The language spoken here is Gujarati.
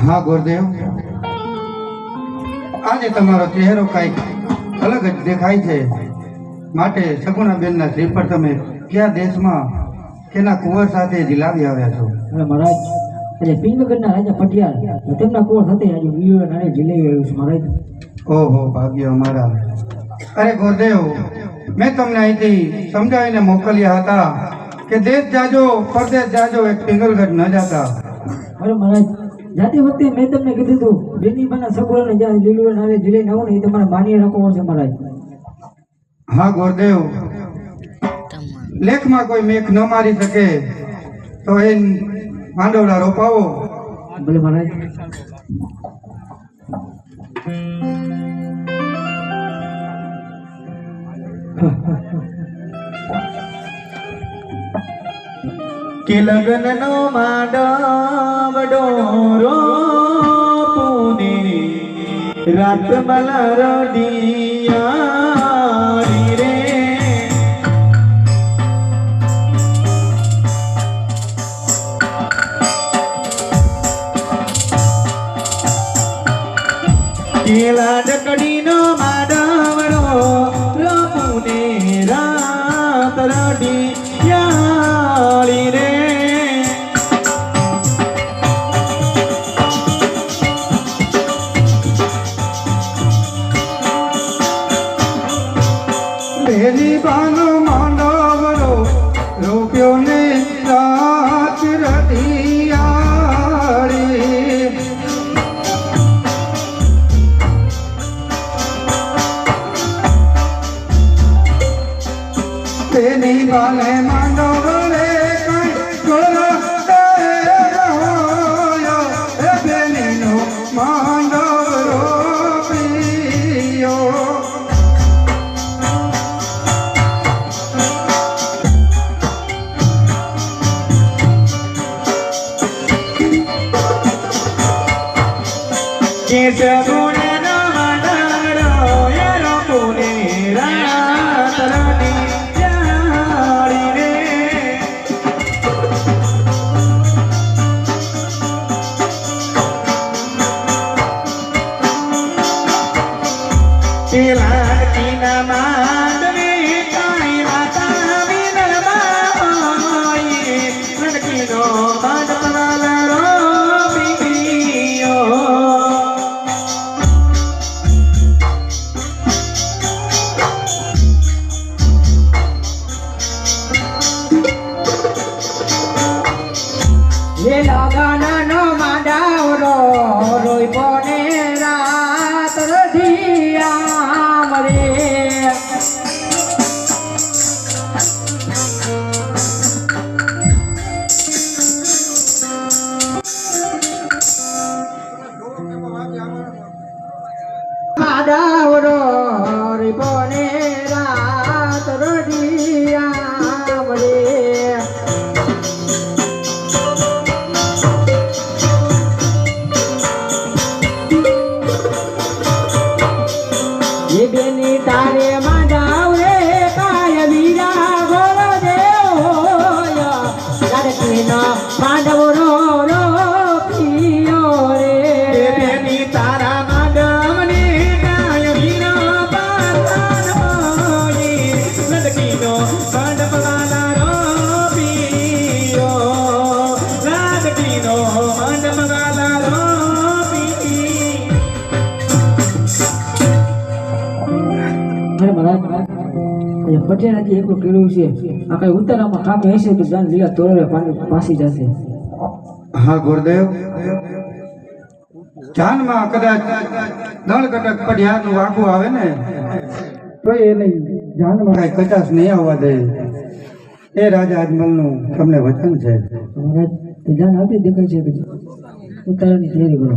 હા ગુરુદેવ, આજે તમારો ચહેરો કંઈક અલગ જ દેખાય છે. માટે સગુણાબેનના શ્રીફળ તમે કયા દેશમાં કેના કુંવર સાથે ઝીલાવી આવ્યા છો? અરે મહારાજ, એટલે પિંગગઢના રાજા પટિયાર તેમના કુંવર સાથે આજે વિડીયો નાણે જીલાવી આવ્યું છે મહારાજ. ઓહો ભાગ્ય અમારા. અરે ગુરુદેવ, મેં તમને અહીંથી સમજાવીને મોકલ્યા હતા કે દેશ જાજો પરદેશ જાજો, એક પિંગલગઢ ન જાતા. અરે મહારાજ, જાતી વખતે મેં તમને કીધું હતું બેની બના સગુણાને જ્યાં લીલું નાણે જીલાઈને આવો ને એ તમારે માન્ય રાખવો પડશે મહારાજ. હા ગુરુદેવ, લેખમાં કોઈ મેઘ ન મારી શકે તો એ માંડવડા રોપાવો. ભલે મહારાજ. કે લગ્નનો માંડવડો રોપુને રાત મલરડિયારી રે. કે લાડકડીનો માંડવડો રોપુને રાત રડિયાળી રે. બેની બાનો માંડવડો રોપ્યો ને રાત રડિયાળી. બેની બાને માંડવડે કઈ ગોળો દેવાયો, એ બેનીનો માંડવડો પિયો. કે સગુણનો માંડવડો એ રોપુને રાત રડિયાળી રે. કે લાડકીના માંડવે કાંઈ માતા વિનરમાં હોય, લાડકીનો માંડવડો રોપ્યો. એ લગનનો માંડવડો રોપ્યો ને રાત રઢિયામ રે. માંડવડો રોપ્યો ને રાત રઢિયામ રે. એ બેની તારે માંડવ રે કાય વીરા ગોળ દેવો, લાડકીનો માંડવડો રોપ્યો રે. એ બેની તારા માંડવને કાંઈ વીરો પાતાન હોય, લાડકીનો માંડવડો રોપ્યો. લાડકીનો માંડવડો અરે મહારાજ, પટેલાજી એકલું કેળું છે, આ કઈ ઉતારામાં કામ હશે તો જાન લીલા તોરવે પાસી જશે. હા ગુરુદેવ, જાનમાં કદાચ દળ કટક પઢિયાનું વાગું આવે ને તો એને જાનમાં કઈ કચાશ નહીં આવવા દે. એ રાજા અજમલનું તમને વચન છે. મહારાજ, તો જાન આવતી દેખાય છે, ઉતારાની તૈયારી કરો.